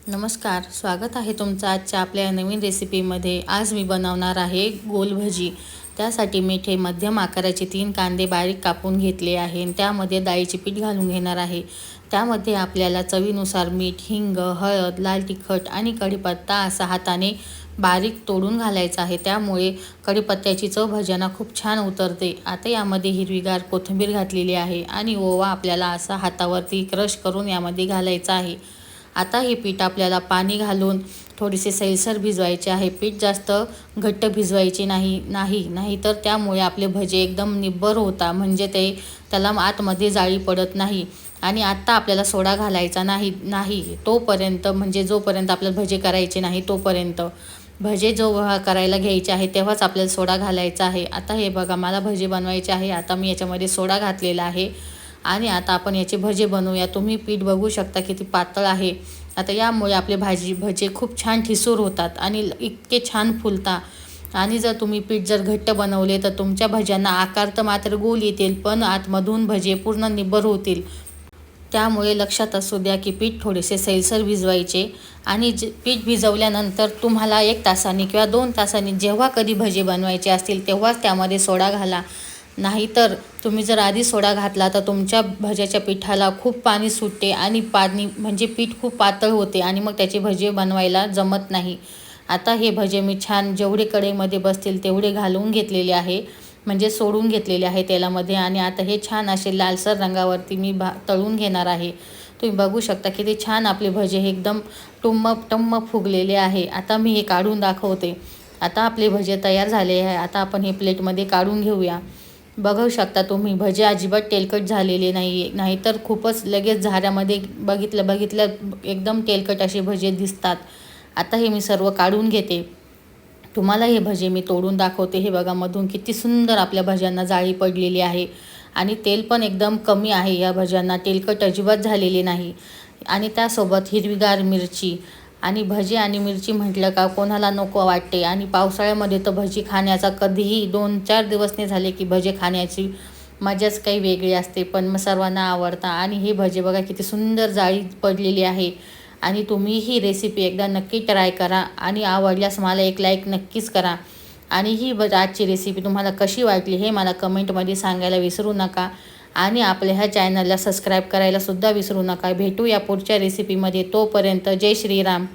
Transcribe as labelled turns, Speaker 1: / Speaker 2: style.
Speaker 1: नमस्कार, स्वागत आहे तुमचं आजच्या आपल्या नवीन रेसिपीमध्ये। आज मी बनवणार आहे गोल भजी। त्यासाठी मी इथे मध्यम आकाराचे 3 कांदे बारीक कापून घेतले आहे आणि त्यामध्ये डाळीचे पीठ घालून घेणार आहे। त्यामध्ये आपल्याला चवीनुसार मीठ, हिंग, हळद, लाल तिखट आणि कढीपत्ता असा हाताने बारीक तोडून घालायचा आहे। त्यामुळे कढीपत्त्याची चव भज्यांना खूप छान उतरते। आता यामध्ये हिरवीगार कोथिंबीर घातलेली आहे आणि ओवा आपल्याला असा हातावरती क्रश करून यामध्ये घालायचा आहे। आता हे पीठ आपल्याला पाणी घालून थोडेसे सैलसर भिजवायचे आहे। पीठ जास्त घट्ट भिजवायचे नाही तर त्यामुळे आपले भजे एकदम निब्बर होता, म्हणजे त्याला आतमध्ये जाळी पडत नाही। आणि आता आपल्याला सोडा घालायचा नाही तोपर्यंत, म्हणजे जोपर्यंत आपल्याला भजे करायचे नाही तोपर्यंत। भजे जेव्हा करायला घ्यायचे आहे तेव्हाच आपल्याला सोडा घालायचा आहे। आता हे बघा, मला भजे बनवायचे आहे। आता मी याच्यामध्ये सोडा घातलेला आहे आणि आता आपण याचे भजे बनवूया। तुम्ही पीठ बघू शकता किती पातळ आहे। आता यामुळे आपले भजे खूप छान ठिसूर होतात आणि इतके छान फुलतात। आणि जर तुम्ही पीठ जर घट्ट बनवले तर तुमच्या भज्यांना आकार तर मात्र गोल येतील, पण आतमधून भजे पूर्ण निब्बर होतील। त्यामुळे लक्षात असू द्या की पीठ थोडेसे सैलसर भिजवायचे। आणि पीठ भिजवल्यानंतर तुम्हाला 1 तासाने किंवा 2 तासांनी जेव्हा कधी भजे बनवायचे असतील तेव्हाच त्यामध्ये सोडा घाला। नाहीतर तुम्ही जर आधी सोडा घातला तर तुमच्या भज्याच्या पिठाला खूप पाणी सुटते आणि पाणी म्हणजे पीठ खूप पातळ होते आणि मग त्याचे भजे बनवायला जमत नाही। आता हे भजे मी छान जेवढे कढईमध्ये बसतील तेवढे घालून घेतलेले आहे, म्हणजे सोडून घेतलेले आहे तेलामध्ये। आणि आता हे छान असे लालसर रंगावरती मी तळून घेणार आहे। तुम्ही बघू शकता किती छान आपले भजे हे एकदम टम्म फुगलेले आहे। आता मी हे काढून दाखवते। आता आपले भजे तयार झाले आहे। आता आपण हे प्लेटमध्ये काढून घेऊया। बघू शकता तुम्ही भजे अजिबात तेलकट झालेले नाहीतर खूपच लगेच झाऱ्यामध्ये बघितलं एकदम तेलकट असे भजे दिसतात। आता हे मी सर्व काढून घेते। तुम्हाला हे भजे मी तोडून दाखवते। हे बघा, मधून किती सुंदर आपल्या भज्यांना जाळी पडलेली आहे आणि तेल पण एकदम कमी आहे। या भज्यांना तेलकट अजिबात झालेले नाही। आणि त्यासोबत हिरवीगार मिरची आणि भजी आणि मिरची म्हटलं का कोणाला नको वाटते। आणि पावसाळ्यामध्ये तर भजी खाण्याचा कधीही 2-4 दिवस नाही झाले की भजे खाण्याची मजाच काही वेगळी असते, पण मग सर्वांना आवडतं। आणि हे भजे बघा किती सुंदर जाळी पडलेली आहे। आणि तुम्ही ही रेसिपी एकदा नक्की ट्राय करा आणि आवडल्यास मला एक लाईक नक्कीच करा। आणि ही आजची रेसिपी तुम्हाला कशी वाटली हे मला कमेंटमध्ये सांगायला विसरू नका। आणि आपल्या ह्या चॅनलला सबस्क्राईब करायला सुद्धा विसरू नका। भेटूया पुढच्या रेसिपीमध्ये, तोपर्यंत जय श्रीराम।